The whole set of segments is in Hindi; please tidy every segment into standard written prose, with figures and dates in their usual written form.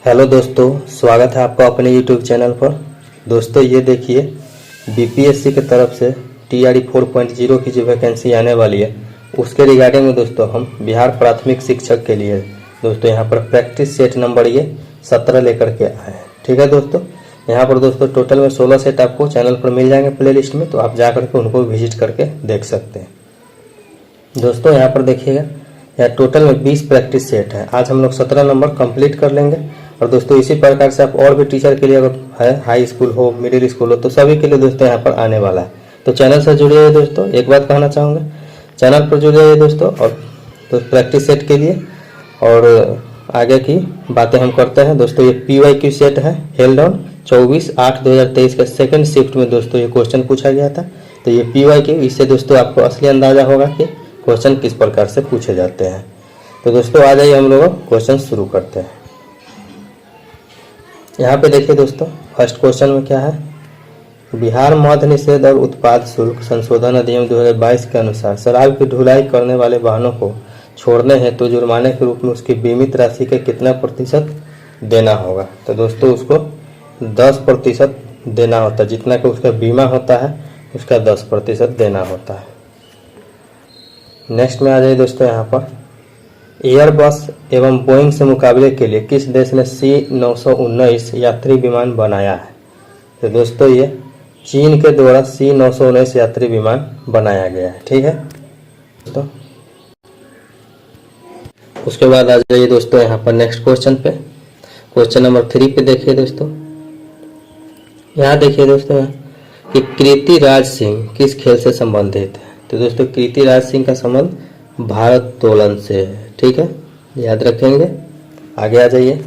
हेलो दोस्तों, स्वागत है आपका अपने यूट्यूब चैनल पर। दोस्तों ये देखिए, बीपीएससी की तरफ से टीआरई 4.0 की जो वैकेंसी आने वाली है उसके रिगार्डिंग में दोस्तों हम बिहार प्राथमिक शिक्षक के लिए दोस्तों यहाँ पर प्रैक्टिस सेट नंबर ये 17 लेकर के आए हैं। ठीक है दोस्तों, यहाँ पर दोस्तों टोटल में 16 सेट आपको चैनल पर मिल जाएंगे प्ले लिस्ट में, तो आप जा करके उनको विजिट करके देख सकते हैं। दोस्तों यहाँ पर देखिएगा, यहाँ टोटल में 20 प्रैक्टिस सेट है। आज हम लोग 17 नंबर कंप्लीट कर लेंगे। और दोस्तों इसी प्रकार से आप और भी टीचर के लिए अगर है, हाई स्कूल हो, मिडिल स्कूल हो, तो सभी के लिए दोस्तों यहाँ पर आने वाला है। तो चैनल से जुड़े हुए दोस्तों, एक बात कहना चाहूँगा, चैनल पर जुड़े हुए दोस्तों और तो प्रैक्टिस सेट के लिए और आगे की बातें हम करते हैं। दोस्तों ये PYQ सेट है, हेल्ड ऑन 24/8/2023 का सेकंड शिफ्ट में दोस्तों ये क्वेश्चन पूछा गया था। तो ये PYQ, इससे दोस्तों आपको असली अंदाजा होगा कि क्वेश्चन किस प्रकार से पूछे जाते हैं। तो दोस्तों आ जाइए, हम लोग क्वेश्चन शुरू करते हैं। यहाँ पे देखिए दोस्तों, फर्स्ट क्वेश्चन में क्या है, बिहार मद्य निषेध और उत्पाद शुल्क संशोधन अधिनियम 2022 के अनुसार शराब की ढुलाई करने वाले वाहनों को छोड़ने हेतु तो जुर्माने के रूप में उसकी बीमित राशि के कितना प्रतिशत देना होगा। तो दोस्तों उसको 10% देना होता है, जितना कि उसका बीमा होता है उसका 10% देना होता है। नेक्स्ट में आ जाइए दोस्तों, यहाँ पर एयरबस एवं बोइंग से मुकाबले के लिए किस देश ने C919 यात्री विमान बनाया है। तो दोस्तों ये चीन के द्वारा C919 यात्री विमान बनाया गया है। ठीक है दोस्तों, उसके बाद आ जाइए दोस्तों यहाँ पर नेक्स्ट क्वेश्चन पे, क्वेश्चन नंबर 3 पे देखिए दोस्तों। यहाँ देखिए दोस्तों कि कृति राज सिंह किस खेल से संबंधित है। तो दोस्तों कृति राज सिंह का संबंध भारोत्तोलन से है। ठीक है, याद रखेंगे। आगे आ जाइए,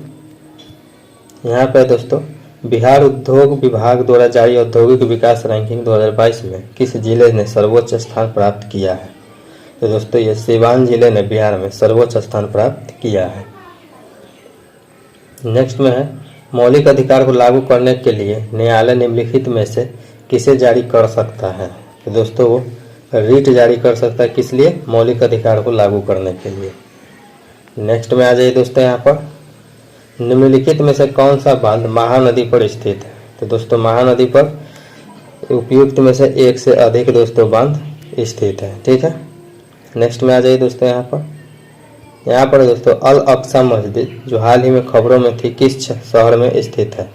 यहाँ पर दोस्तों बिहार उद्योग विभाग द्वारा जारी औद्योगिक विकास रैंकिंग 2022 में किस जिले ने सर्वोच्च स्थान प्राप्त किया है। तो दोस्तों ये सीवान जिले ने बिहार में सर्वोच्च स्थान प्राप्त किया है। नेक्स्ट में है, मौलिक अधिकार को लागू करने के लिए न्यायालय निम्नलिखित में से किसे जारी कर सकता है। तो दोस्तों वो रीट जारी कर सकता है, किस लिए, मौलिक अधिकार को लागू करने के लिए। नेक्स्ट में आ जाइए दोस्तों, यहाँ पर निम्नलिखित में से कौन सा बांध महानदी पर स्थित है। तो दोस्तों महानदी पर उपयुक्त में से एक से अधिक दोस्तों बांध स्थित है। ठीक है, नेक्स्ट में आ जाइए दोस्तों, यहाँ पर दोस्तों अल अक्सा मस्जिद जो हाल ही में खबरों में थी किस शहर में स्थित है।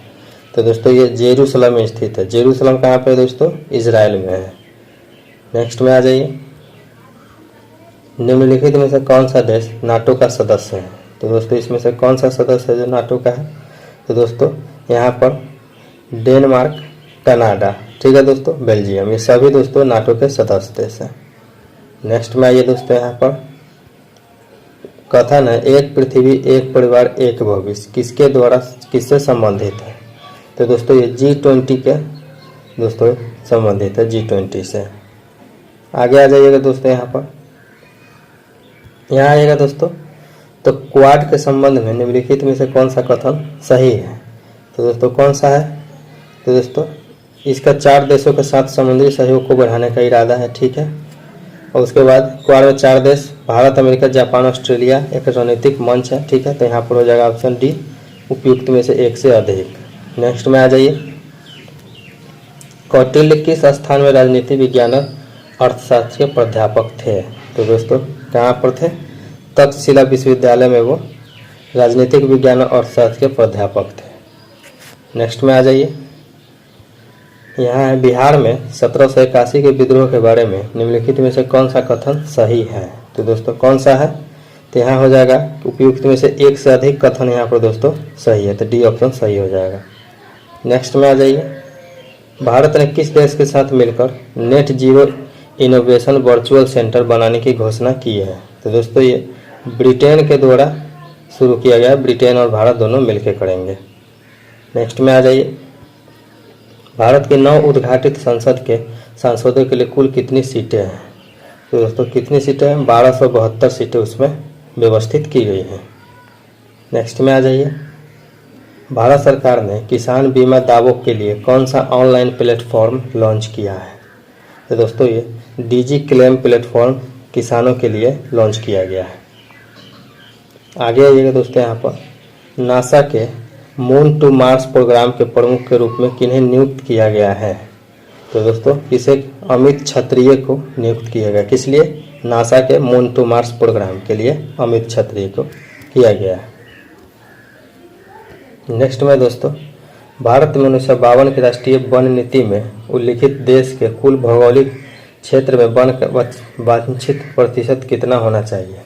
तो दोस्तों ये जेरूसलम में स्थित है। जेरूसलम कहाँ पे दोस्तों, इजराइल में है। नेक्स्ट में आ जाइए, निम्नलिखित में से कौन सा देश नाटो का सदस्य है। तो दोस्तों इसमें से कौन सा सदस्य है जो नाटो का है। तो दोस्तों यहाँ पर डेनमार्क, कनाडा, ठीक है दोस्तों, बेल्जियम, ये सभी दोस्तों नाटो के सदस्य देश हैं। नेक्स्ट में आइए दोस्तों, यहाँ पर कथन है एक पृथ्वी एक परिवार एक भविष्य किसके द्वारा किससे संबंधित है। तो दोस्तों ये G20 के दोस्तों संबंधित है, G20 से। आगे आ जाइएगा दोस्तों, यहाँ आइएगा दोस्तों, तो क्वाड के संबंध में निम्नलिखित में से कौन सा कथन सही है। तो दोस्तों कौन सा है। तो दोस्तों इसका 4 देशों के साथ समुद्री सहयोग को बढ़ाने का इरादा है। ठीक है, और उसके बाद क्वाड में 4 देश भारत, अमेरिका, जापान, ऑस्ट्रेलिया एक रणनीतिक मंच है। ठीक है, तो यहाँ पर हो जाएगा ऑप्शन डी, उपयुक्त में से एक से अधिक। नेक्स्ट में आ जाइए, कौटिल्य किस स्थान में राजनीति विज्ञान अर्थशास्त्र के प्राध्यापक थे। तो दोस्तों कहाँ पर थे, तक्षशिला विश्वविद्यालय में वो राजनीतिक विज्ञान और अर्थशास्त्र के प्राध्यापक थे। नेक्स्ट में आ जाइए, यहाँ है बिहार में 1781 के विद्रोह के बारे में निम्नलिखित में से कौन सा कथन सही है। तो दोस्तों कौन सा है, तो यहाँ हो जाएगा उपयुक्त में से एक से अधिक कथन यहाँ पर दोस्तों सही है, तो डी ऑप्शन सही हो जाएगा। नेक्स्ट में आ जाइए, भारत ने किस देश के साथ मिलकर net zero innovation virtual centre बनाने की घोषणा की है। तो दोस्तों ये ब्रिटेन के द्वारा शुरू किया गया, ब्रिटेन और भारत दोनों मिलकर करेंगे। नेक्स्ट में आ जाइए, भारत के 9 उद्घाटित संसद के सांसदों के लिए कुल कितनी सीटें हैं। तो दोस्तों कितनी सीटें हैं, 1272 सीटें उसमें व्यवस्थित की गई हैं। नेक्स्ट में आ जाइए, भारत सरकार ने किसान बीमा दावों के लिए कौन सा ऑनलाइन प्लेटफॉर्म लॉन्च किया है। तो दोस्तों ये डीजी क्लेम प्लेटफॉर्म किसानों के लिए लॉन्च किया गया है। आगे आइएगा दोस्तों, यहाँ पर नासा के मून टू मार्स प्रोग्राम के प्रमुख के रूप में किन्हें नियुक्त किया गया है? तो दोस्तों इसे अमित क्षत्रिय को नियुक्त किया गया। किस लिए? नासा के मून टू मार्स प्रोग्राम के लिए अमित क्षत्रिय को किया गया है। नेक्स्ट में दोस्तों, भारत में 1952 की राष्ट्रीय वन नीति में उल्लिखित देश के कुल भौगोलिक क्षेत्र में वन का वांछित प्रतिशत कितना होना चाहिए?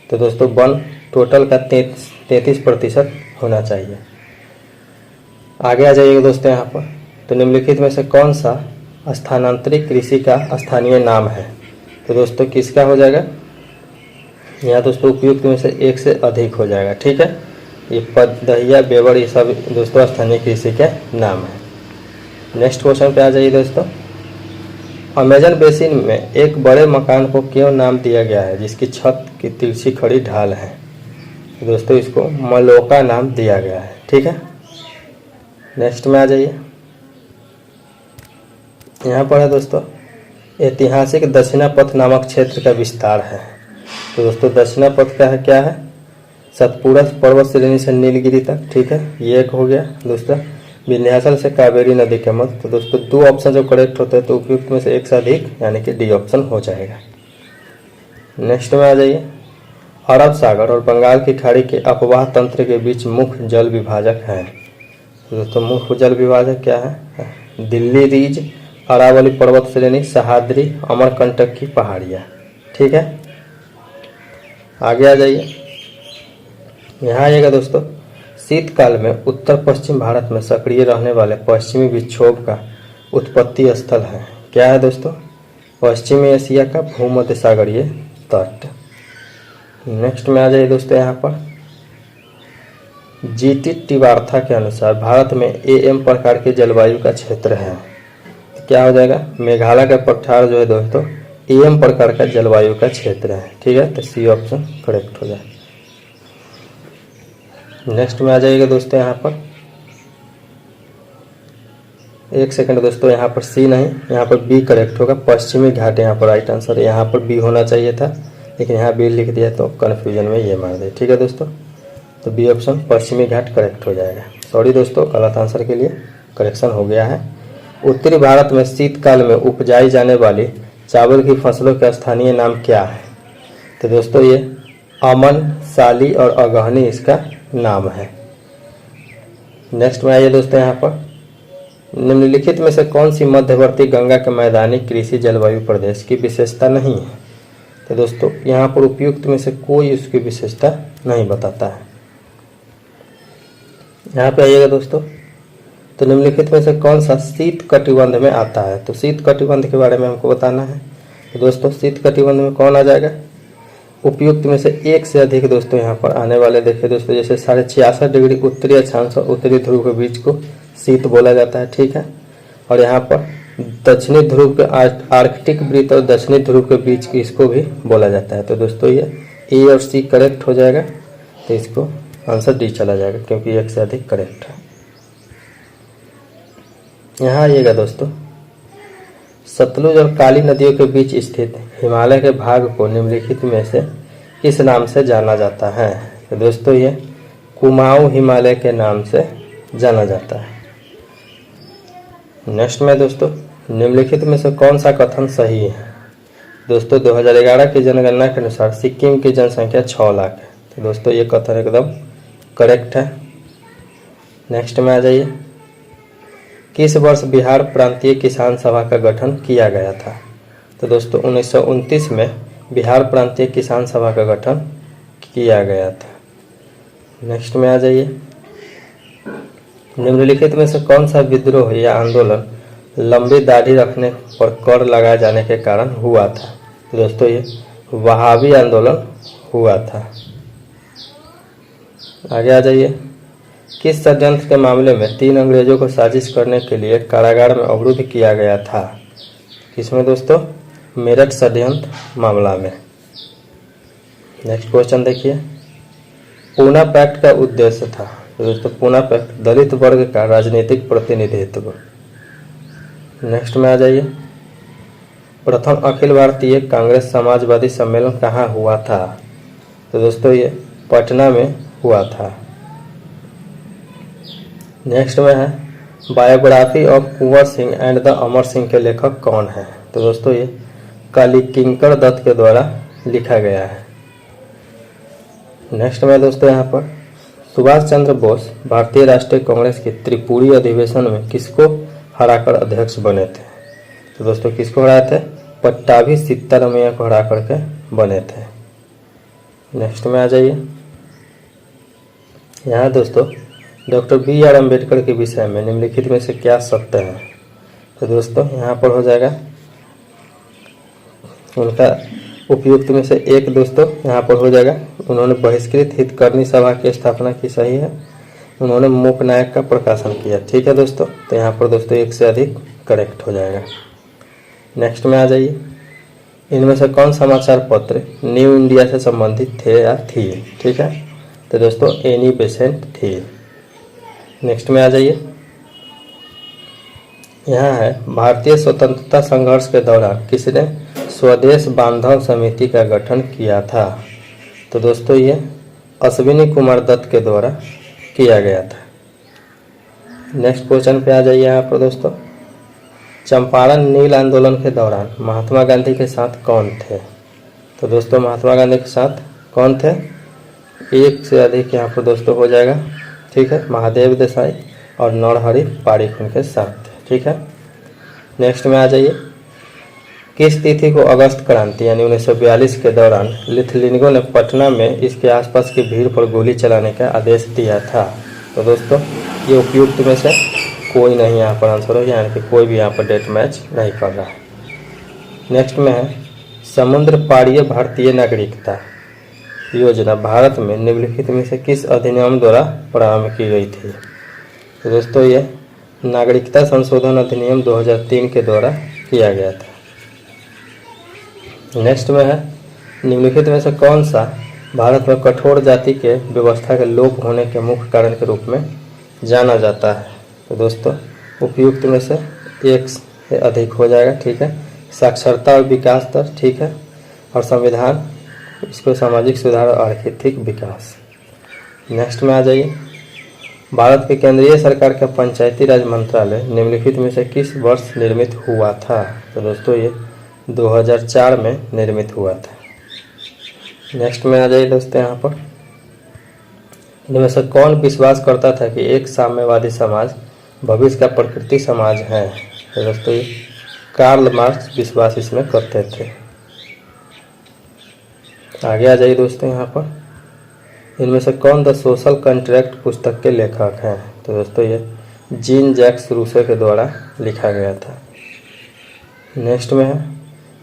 तो दोस्तों वन टोटल का 33% होना चाहिए। आगे आ जाइएगा दोस्तों यहाँ पर। तो निम्नलिखित में से कौन सा स्थानांतरित कृषि का स्थानीय नाम है? तो दोस्तों किसका हो जाएगा? यहाँ दोस्तों उपयुक्त में से एक से अधिक हो जाएगा। ठीक है, ये पद, दहिया, बेवड़, ये सब दोस्तों स्थानीय कृषि के नाम है। नेक्स्ट क्वेश्चन पे आ जाइए दोस्तों। अमेजन बेसिन में एक बड़े मकान को क्यों नाम दिया गया है जिसकी छत की तिरछी खड़ी ढाल है? तो दोस्तों इसको मलोका नाम दिया गया है। ठीक है, नेक्स्ट में आ जाइए। यहाँ पर है दोस्तों ऐतिहासिक दक्षिणापथ नामक क्षेत्र का विस्तार है। तो दोस्तों दक्षिणापथ का है क्या है? सतपुड़ा पर्वत श्रेणी से नीलगिरी तक। ठीक है, ये एक हो गया। दूसरा विंध्याचल से कावेरी नदी के मध्य। तो दोस्तों दो ऑप्शन जो करेक्ट होते हैं तो उपयुक्त में से एक से अधिक यानी कि डी ऑप्शन हो जाएगा। नेक्स्ट में आ जाइए। अरब सागर और बंगाल की खाड़ी के अपवाह तंत्र के बीच मुख्य जल विभाजक है। तो दोस्तों मुख्य जल विभाजक क्या है? दिल्ली रीज, अरावली पर्वत श्रेणी, सह्याद्री, अमरकंटक की पहाड़ियाँ। ठीक है, आगे आ जाइए। यहाँ आइएगा दोस्तों। शीतकाल में उत्तर पश्चिम भारत में सक्रिय रहने वाले पश्चिमी विक्षोभ का उत्पत्ति स्थल है। क्या है दोस्तों? पश्चिमी एशिया का भूमध्य सागरीय तट। नेक्स्ट में आ जाइए दोस्तों। यहाँ पर जीटी टिवार्था के अनुसार भारत में AM प्रकार के जलवायु का क्षेत्र है। क्या हो जाएगा? मेघालय का पठार जो है दोस्तों AM प्रकार का जलवायु का क्षेत्र है। ठीक है, तो सी ऑप्शन करेक्ट हो जाए। नेक्स्ट में आ जाइएगा दोस्तों। यहाँ पर एक सेकंड दोस्तों, यहाँ पर सी नहीं, यहाँ पर बी करेक्ट होगा। पश्चिमी घाट यहाँ पर राइट आंसर। यहाँ पर बी होना चाहिए था लेकिन यहाँ बी लिख दिया तो कन्फ्यूजन में ये मार दे। ठीक है दोस्तों, तो बी ऑप्शन पश्चिमी घाट करेक्ट हो जाएगा। सॉरी दोस्तों, गलत आंसर के लिए करेक्शन हो गया है। उत्तरी भारत में शीतकाल में उपजाई जाने वाली चावल की फसलों का स्थानीय नाम क्या है? तो दोस्तों ये अमन, साली और अगहनी इसका नाम है। नेक्स्ट में आइए दोस्तों। यहाँ पर निम्नलिखित में से कौन सी मध्यवर्ती गंगा के मैदानी कृषि जलवायु प्रदेश की विशेषता नहीं है? तो दोस्तों यहाँ पर उपयुक्त में से कोई उसकी विशेषता नहीं बताता है। यहाँ पे आइएगा दोस्तों। तो निम्नलिखित में से कौन सा शीत कटिबंध में आता है? तो शीत कटिबंध के बारे में हमको बताना है। तो दोस्तों शीत कटिबंध में कौन आ जाएगा? उपयुक्त में से एक से अधिक दोस्तों यहाँ पर आने वाले देखिए दोस्तों, जैसे 66.5 डिग्री उत्तरी अक्षांश और उत्तरी ध्रुव के बीच को शीत बोला जाता है। ठीक है, और यहाँ पर दक्षिणी ध्रुव के आर्कटिक वृत्त और दक्षिणी ध्रुव के बीच की इसको भी बोला जाता है। तो दोस्तों ये ए और सी करेक्ट हो जाएगा, तो इसको आंसर डी चला जाएगा क्योंकि एक से अधिक करेक्ट है। यहाँ आइएगा दोस्तों। सतलुज और काली नदियों के बीच स्थित हिमालय के भाग को निम्नलिखित में से किस नाम से जाना जाता है? तो दोस्तों ये कुमाऊं हिमालय के नाम से जाना जाता है। नेक्स्ट में दोस्तों निम्नलिखित में से कौन सा कथन सही है? दोस्तों 2011 की जनगणना के अनुसार सिक्किम की जनसंख्या 6 लाख है। तो दोस्तों ये कथन एकदम करेक्ट है। नेक्स्ट में आ जाइए। किस वर्ष बिहार प्रांतीय किसान सभा का गठन किया गया था? तो दोस्तों 1929 में बिहार प्रांतीय किसान सभा का गठन किया गया था। नेक्स्ट में आ जाइए। निम्नलिखित में से कौन सा विद्रोह या आंदोलन लंबी दाढ़ी रखने पर कर लगाए जाने के कारण हुआ था? तो दोस्तों ये वहाबी आंदोलन हुआ था। आगे आ जाइए। किस षड्यंत्र के मामले में 3 अंग्रेजों को साजिश करने के लिए कारागार में अवरुद्ध किया गया था? किसमें दोस्तों? मेरठ षड्यंत्र मामला में। नेक्स्ट क्वेश्चन देखिए। पूना पैक्ट का उद्देश्य था? दोस्तों पूना पैक्ट दलित वर्ग का राजनीतिक प्रतिनिधित्व। नेक्स्ट में आ जाइए। प्रथम अखिल भारतीय कांग्रेस समाजवादी सम्मेलन कहाँ हुआ था? तो दोस्तों ये पटना में हुआ था। नेक्स्ट में है biography of Kunwar Singh and the Amar Singh के लेखक कौन है। तो दोस्तों ये कालीकिंकर दत्त के द्वारा लिखा गया है। नेक्स्ट में दोस्तों यहाँ पर सुभाष चंद्र बोस भारतीय राष्ट्रीय कांग्रेस के त्रिपुरी अधिवेशन में किसको हराकर अध्यक्ष बने थे। तो दोस्तों किसको हराए थे, पट्टाभी सित्तारमैया को हरा करके बने थे। नेक्स्ट में आ जाइए, यहाँ दोस्तों डॉक्टर बी.आर. अम्बेडकर के विषय में निम्नलिखित में से क्या सत्य है। तो दोस्तों यहाँ पर हो जाएगा उनका उपयुक्त में से एक दोस्तों यहाँ पर हो जाएगा, उन्होंने बहिष्कृत हितकर्मी सभा की स्थापना की, सही है। उन्होंने मूक नायक का प्रकाशन किया, ठीक है दोस्तों। तो यहाँ पर दोस्तों एक से अधिक करेक्ट हो जाएगा। नेक्स्ट में आ जाइए, इनमें से कौन समाचार पत्र न्यू इंडिया से संबंधित थे या थी। ठीक है, तो दोस्तों एनी बेसेंट थी। नेक्स्ट में आ जाइए, यहाँ है भारतीय स्वतंत्रता संघर्ष के दौरान किसने स्वदेश बांधव समिति का गठन किया था। तो दोस्तों ये अश्विनी कुमार दत्त के द्वारा किया गया था। नेक्स्ट क्वेश्चन पे आ जाइए यहाँ पर दोस्तों, चंपारण नील आंदोलन के दौरान महात्मा गांधी के साथ कौन थे। तो दोस्तों महात्मा गांधी के साथ कौन थे, एक से अधिक यहाँ पर दोस्तों हो जाएगा, ठीक है। महादेव देसाई और नरहरि पारिक उनके साथ थे, ठीक है। नेक्स्ट में आ जाइए, किस तिथि को अगस्त क्रांति यानी 1942 के दौरान लिथलिंगो ने पटना में इसके आसपास की भीड़ पर गोली चलाने का आदेश दिया था। तो दोस्तों ये उपयुक्त में से कोई नहीं यहाँ पर आंसर हो, यानी कि कोई भी यहाँ पर डेट मैच नहीं कर रहा है। नेक्स्ट में है समुद्र पारीय भारतीय नागरिकता योजना भारत में निम्नलिखित में से किस अधिनियम द्वारा प्रारंभ की गई थी। तो दोस्तों ये नागरिकता संशोधन अधिनियम 2003 के द्वारा किया गया था। नेक्स्ट में है निम्नलिखित में से कौन सा भारत में कठोर जाति के व्यवस्था के लोप होने के मुख्य कारण के रूप में जाना जाता है। तो दोस्तों उपयुक्त में से एक से अधिक हो जाएगा, ठीक है। साक्षरता और विकास दर, ठीक है, और संविधान, इसको सामाजिक सुधार और आर्थिक विकास। नेक्स्ट में आ जाइए, भारत के केंद्रीय सरकार का पंचायती राज मंत्रालय निम्नलिखित में से किस वर्ष निर्मित हुआ था। तो दोस्तों ये 2004 में निर्मित हुआ था। नेक्स्ट में आ जाइए दोस्तों, यहाँ पर इनमें से कौन विश्वास करता था कि एक साम्यवादी समाज भविष्य का प्रकृति समाज है। तो दोस्तों ये कार्ल मार्क्स विश्वास इसमें करते थे। आगे आ जाइए दोस्तों, यहाँ पर इनमें से कौन द सोशल कॉन्ट्रैक्ट पुस्तक के लेखक हैं। तो दोस्तों ये जीन जैक्स रूसो के द्वारा लिखा गया था। नेक्स्ट में है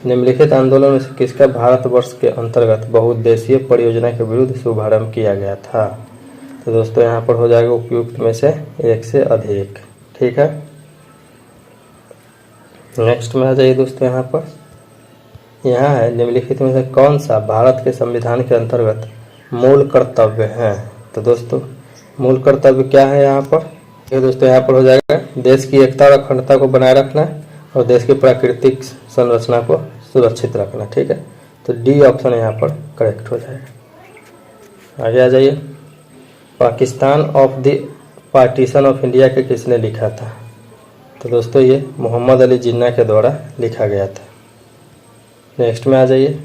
निम्नलिखित आंदोलन में से किसका भारतवर्ष के अंतर्गत बहुउद्देशीय परियोजना के विरुद्ध शुभारंभ किया गया था। तो दोस्तों यहाँ पर हो जाएगा उपयुक्त में से एक से अधिक, ठीक है। नेक्स्ट में आ जाइए दोस्तों, यहाँ है निम्नलिखित में से कौन सा भारत के संविधान के अंतर्गत मूल कर्तव्य है। तो दोस्तों मूल कर्तव्य क्या है यहाँ पर, ये दोस्तों यहाँ पर हो जाएगा देश की एकता और अखंडता को बनाए रखना और देश की प्राकृतिक संरचना को सुरक्षित रखना, ठीक है। तो डी ऑप्शन यहाँ पर करेक्ट हो जाएगा। आगे आ जाइए, Pakistan of the partition of India के किसने लिखा था। तो दोस्तों ये मोहम्मद अली जिन्ना के द्वारा लिखा गया था। नेक्स्ट में आ जाइए,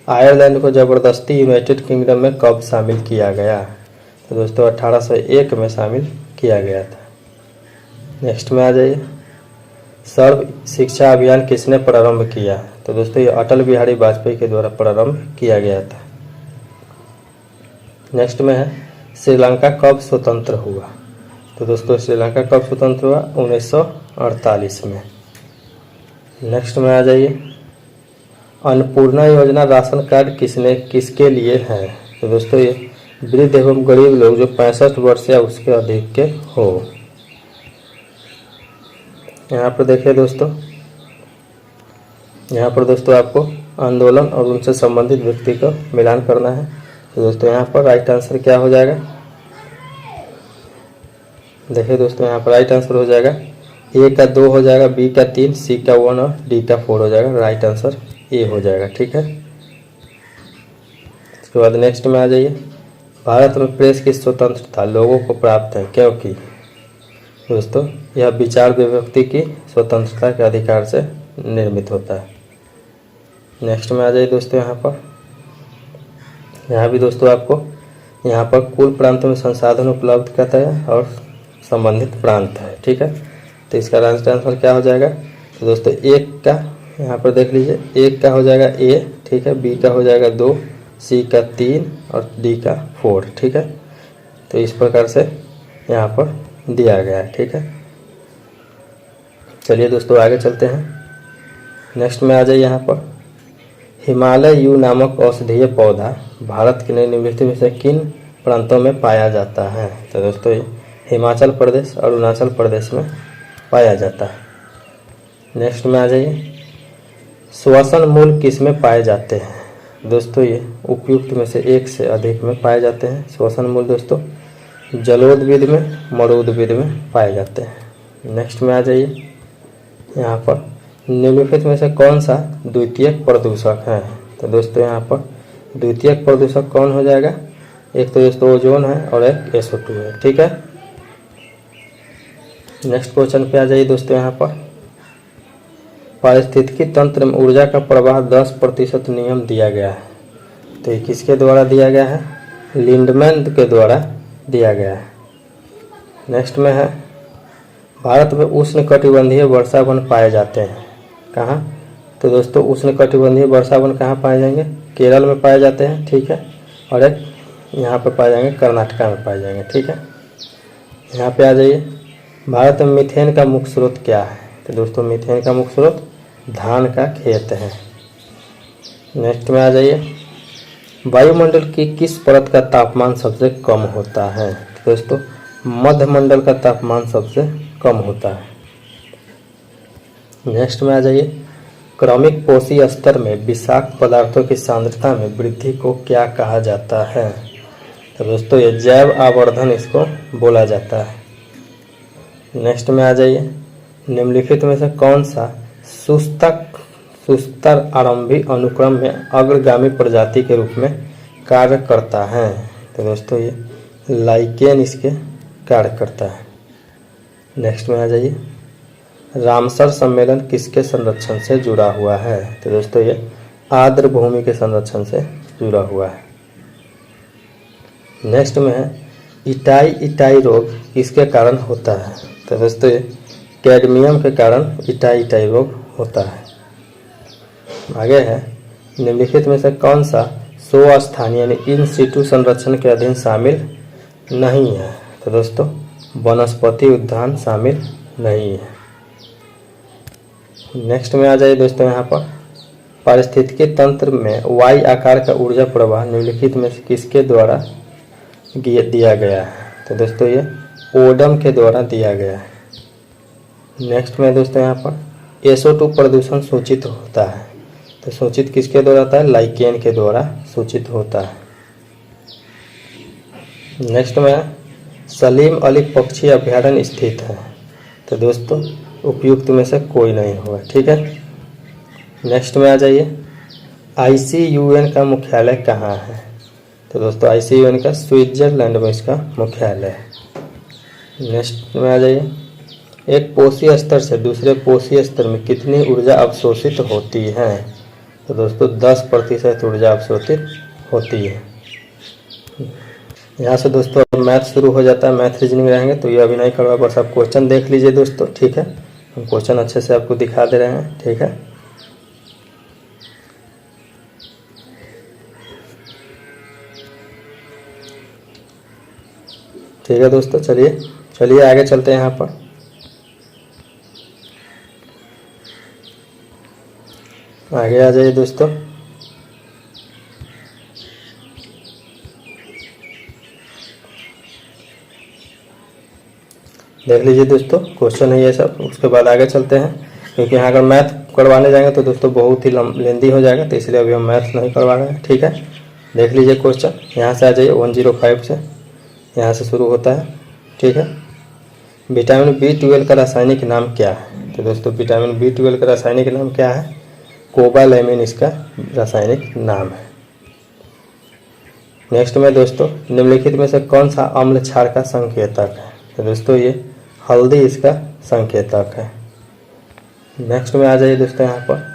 आयरलैंड को ज़बरदस्ती यूनाइटेड किंगडम में कब शामिल किया गया। तो दोस्तों 1801 में शामिल किया गया था। नेक्स्ट में आ जाइए, सर्व शिक्षा अभियान किसने प्रारंभ किया। तो दोस्तों ये अटल बिहारी वाजपेयी के द्वारा प्रारंभ किया गया था। नेक्स्ट में है श्रीलंका कब स्वतंत्र हुआ। तो दोस्तों श्रीलंका कब स्वतंत्र हुआ, 1948 में। नेक्स्ट में आ जाइए, अन्नपूर्णा योजना राशन कार्ड किसके लिए है। तो दोस्तों ये वृद्ध एवं गरीब लोग जो 65 वर्ष या उसके अधिक के हो। यहाँ पर देखिए दोस्तों, यहाँ पर दोस्तों आपको आंदोलन और उनसे संबंधित व्यक्ति का मिलान करना है। तो दोस्तों यहाँ पर राइट आंसर क्या हो जाएगा, देखिए दोस्तों यहाँ पर राइट आंसर हो जाएगा ए का 2 हो जाएगा, बी का 3, सी का 1 और डी का 4 हो जाएगा। राइट आंसर ए हो जाएगा, ठीक है। इसके बाद नेक्स्ट में आ जाइए, भारत में प्रेस की स्वतंत्रता लोगों को प्राप्त है क्योंकि। दोस्तों यह विचार व्यक्ति की स्वतंत्रता के अधिकार से निर्मित होता है। नेक्स्ट में आ जाइए दोस्तों, यहाँ भी दोस्तों आपको यहाँ पर कुल प्रांतों में संसाधन उपलब्ध करता है और संबंधित प्रांत है। ठीक है, तो इसका राइट आंसर क्या हो जाएगा? तो दोस्तों एक का यहाँ पर देख लीजिए, एक का हो जाएगा ए, ठीक है, बी का हो जाएगा 2, सी का 3 और डी का 4। ठीक है, तो इस प्रकार से यहाँ पर दिया गया है। ठीक है, चलिए दोस्तों आगे चलते हैं। नेक्स्ट में आ जाइए, यहाँ पर हिमालय यू नामक औषधीय पौधा भारत के निम्नलिखित में से किन प्रांतों में पाया जाता है? तो दोस्तों ये हिमाचल प्रदेश और अरुणाचल प्रदेश में पाया जाता है। नेक्स्ट में आ जाइए, श्वसन मूल किस में पाए जाते हैं? दोस्तों ये उपयुक्त में से एक से अधिक में पाए जाते हैं। श्वसन मूल दोस्तों जलोदविद में, मरोदविद में पाए जाते हैं। नेक्स्ट में आ जाइए, यहाँ पर निम्नलिखित में से कौन सा द्वितीयक प्रदूषक है? तो दोस्तों यहाँ पर द्वितीयक प्रदूषक कौन हो जाएगा? एक तो दोस्तों ओजोन है और एक SO2 है। ठीक है, नेक्स्ट क्वेश्चन पे आ जाइए दोस्तों। यहाँ पर पारिस्थितिकी तंत्र में ऊर्जा का प्रवाह 10% नियम दिया गया है। तो ये किसके द्वारा दिया गया है? लिंडमैन के द्वारा दिया गया है। नेक्स्ट में है भारत में उष्णकटिबंधीय वर्षा वन पाए जाते हैं कहाँ? तो दोस्तों उष्णकटिबंधीय वर्षा वन कहाँ पाए जाएंगे? केरल में पाए जाते हैं। ठीक है, और एक यहाँ पर पाए जाएंगे कर्नाटका में पाए जाएंगे। ठीक है, यहाँ पे आ जाइए, भारत में मीथेन का मुख्य स्रोत क्या है? तो दोस्तों मीथेन का मुख्य स्रोत धान का खेत है। नेक्स्ट में आ जाइए, वायुमंडल की किस परत का तापमान सबसे कम होता है? तो दोस्तों मध्यमंडल का तापमान सबसे कम होता है। नेक्स्ट में आ जाइए, क्रमिक पोषी स्तर में विषाक्त पदार्थों की सांद्रता में वृद्धि को क्या कहा जाता है? तो दोस्तों ये जैव आवर्धन इसको बोला जाता है। नेक्स्ट में आ जाइए, निम्नलिखित में से कौन सा शुष्तर आरंभी अनुक्रम में अग्रगामी प्रजाति के रूप में कार्य करता है? तो दोस्तों ये लाइकेन इसके कार्य करता है। नेक्स्ट में आ जाइए, रामसर सम्मेलन किसके संरक्षण से जुड़ा हुआ है? तो दोस्तों ये आर्द्र भूमि के संरक्षण से जुड़ा हुआ है। नेक्स्ट में है इटाई रोग किसके कारण होता है? तो दोस्तों ये कैडमियम के कारण इटाई रोग होता है। आगे है, निम्नलिखित में से कौन सा स्वस्थानीय यानी इन सिटू संरक्षण के अधीन शामिल नहीं है? तो दोस्तों वनस्पति उद्यान शामिल नहीं है। नेक्स्ट में आ जाइए दोस्तों, यहाँ पर पारिस्थितिकी तंत्र में वाई आकार का ऊर्जा प्रवाह निम्नलिखित में से किसके द्वारा दिया गया है? तो दोस्तों ये ओडम के द्वारा दिया गया है। नेक्स्ट में दोस्तों यहाँ पर SO2 प्रदूषण सूचित होता है। तो सूचित किसके द्वारा होता है? लाइकेन के द्वारा सूचित होता है। नेक्स्ट में सलीम अली पक्षी अभ्यारण्य स्थित है। तो दोस्तों उपयुक्त में से कोई नहीं होगा। ठीक है, नेक्स्ट में आ जाइए, ICUN का मुख्यालय कहाँ है? तो दोस्तों ICUN का स्विट्जरलैंड में इसका मुख्यालय है। नेक्स्ट में आ जाइए, एक पोषी स्तर से दूसरे पोषी स्तर में कितनी ऊर्जा अवशोषित होती है? तो दोस्तों 10% ऊर्जा अवशोषित होती है। यहाँ से दोस्तों मैथ शुरू हो जाता है, मैथ रीजनिंग रहेंगे, तो ये अभी नहीं करवा, बस आप क्वेश्चन देख लीजिए दोस्तों। ठीक है, हम क्वेश्चन अच्छे से आपको दिखा दे रहे हैं। ठीक है, ठीक है दोस्तों, चलिए आगे चलते हैं। यहाँ पर आगे आ जाइए दोस्तों। देख लीजिए दोस्तों, क्वेश्चन है ये सब, उसके बाद आगे चलते हैं, क्योंकि यहाँ अगर मैथ करवाने जाएंगे तो दोस्तों बहुत ही लेंदी हो जाएगा, तो इसलिए अभी हम मैथ नहीं करवा रहे हैं। ठीक है, देख लीजिए क्वेश्चन, यहाँ से आ जाइए 105 से, यहाँ से शुरू होता है। ठीक है, विटामिन B12 का रासायनिक नाम क्या है? तो दोस्तों विटामिन B12 का रासायनिक नाम क्या है? कोबालैमिन इसका रासायनिक नाम है। नेक्स्ट में दोस्तों, निम्नलिखित में से कौन सा अम्ल क्षार का संकेतक है? तो दोस्तों ये हल्दी इसका संकेतक है। नेक्स्ट में आ जाइए दोस्तों, यहाँ पर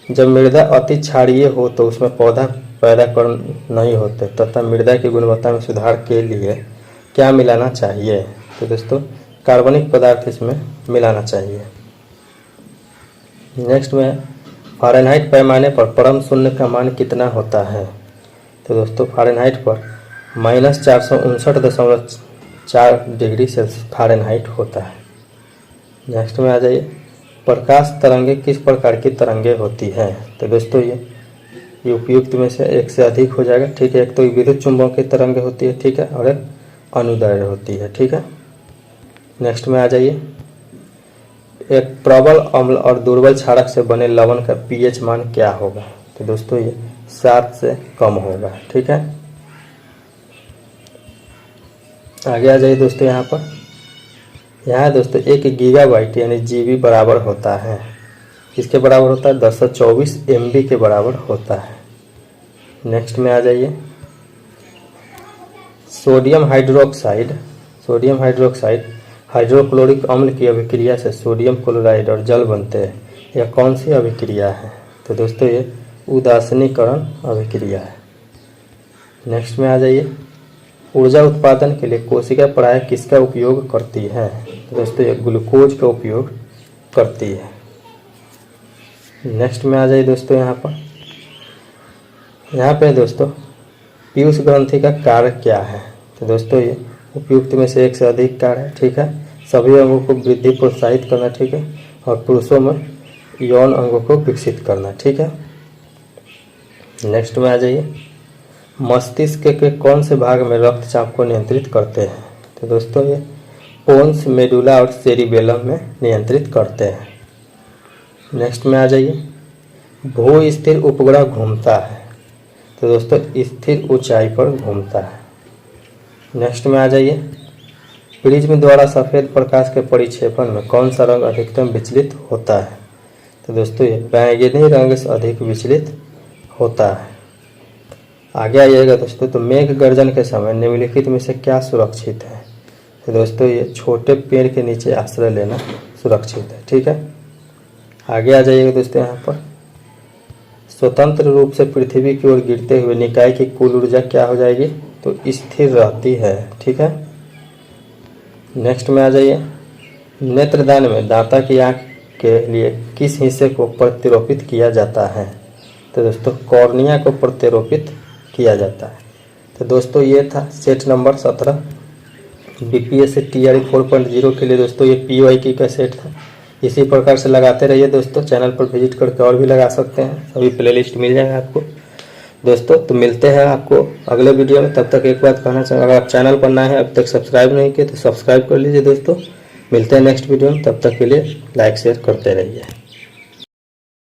जब मृदा अति क्षारीय हो तो उसमें पौधा पैदा कर नहीं होते तथा मृदा की गुणवत्ता में सुधार के लिए क्या मिलाना चाहिए? तो दोस्तों कार्बनिक पदार्थ इसमें मिलाना चाहिए। नेक्स्ट में फ़ारेनहाइट पैमाने पर परम शून्य का मान कितना होता है? तो दोस्तों फ़ारेनहाइट पर -459.4 डिग्री सेल्सियस फ़ारेनहाइट होता है। नेक्स्ट में आ जाइए, प्रकाश तरंगे किस प्रकार की तरंगे होती हैं? तो दोस्तों ये उपयुक्त में से एक से अधिक हो जाएगा, ठीक है। एक तो विद्युत चुंबकीय तरंगे होती है, ठीक है, और एक अनुदैर्ध्य होती है, ठीक है। नेक्स्ट में आ जाइए, एक प्रबल अम्ल और दुर्बल क्षारक से बने लवण का पीएच मान क्या होगा? तो दोस्तों ये 7 से कम होगा, ठीक है। आगे आ जाइए दोस्तों, यहाँ दोस्तों 1 गीगाबाइट यानी जीबी बराबर होता है, किसके बराबर होता है? 1024 MB के बराबर होता है। नेक्स्ट में आ जाइए, सोडियम हाइड्रोक्साइड हाइड्रोक्लोरिक अम्ल की अभिक्रिया से सोडियम क्लोराइड और जल बनते हैं, यह कौन सी अभिक्रिया है? तो दोस्तों ये उदासीनीकरण अभिक्रिया है। नेक्स्ट में आ जाइए, ऊर्जा उत्पादन के लिए कोशिका प्राय किसका उपयोग करती है? तो दोस्तों ये ग्लूकोज का उपयोग करती है। नेक्स्ट में आ जाइए दोस्तों, यहाँ पे दोस्तों पीयूष ग्रंथि का कार्य क्या है? तो दोस्तों ये उपयुक्त में से एक से अधिक कार्य है, ठीक है। सभी अंगों को वृद्धि प्रोत्साहित करना, ठीक है, और पुरुषों में यौन अंगों को विकसित करना, ठीक है। नेक्स्ट में आ जाइए, मस्तिष्क के कौन से भाग में रक्तचाप को नियंत्रित करते हैं? तो दोस्तों ये पोन्स, मेडुला और सेरिबेलम में नियंत्रित करते हैं। नेक्स्ट में आ जाइए, भू स्थिर उपग्रह घूमता है, तो दोस्तों स्थिर ऊंचाई पर घूमता है। नेक्स्ट में आ जाइए, प्रिज्म द्वारा सफ़ेद प्रकाश के परिक्षेपण में कौन सा रंग अधिकतम विचलित होता है? तो दोस्तों ये बैंगनी रंग से अधिक विचलित होता है। आगे आइएगा दोस्तों, तो मेघ गर्जन के समय निम्नलिखित में से क्या सुरक्षित है? तो दोस्तों ये छोटे पेड़ के नीचे आश्रय लेना सुरक्षित है, ठीक है। आगे आ जाइएगा दोस्तों, यहाँ पर स्वतंत्र रूप से पृथ्वी की ओर गिरते हुए निकाय की कुल ऊर्जा क्या हो जाएगी? तो स्थिर रहती है, ठीक है। नेक्स्ट में आ जाइए, नेत्रदान में दाता की आंख के लिए किस हिस्से को प्रत्यारोपित किया जाता है? तो दोस्तों कॉर्निया को प्रत्यारोपित किया जाता है। तो दोस्तों ये था सेट नंबर 17 बीपीएससी टीआरई 4.0 के लिए। दोस्तों ये PYQ का सेट था। इसी प्रकार से लगाते रहिए दोस्तों, चैनल पर विजिट करके और भी लगा सकते हैं, सभी प्लेलिस्ट मिल जाएगा आपको दोस्तों। तो मिलते हैं आपको अगले वीडियो में। तब तक एक बात कहना चाहूँगा, अगर आप चैनल पर नए हैं, अब तक सब्सक्राइब नहीं किए तो सब्सक्राइब कर लीजिए दोस्तों। मिलते हैं नेक्स्ट वीडियो में, तब तक के लिए लाइक शेयर करते रहिए।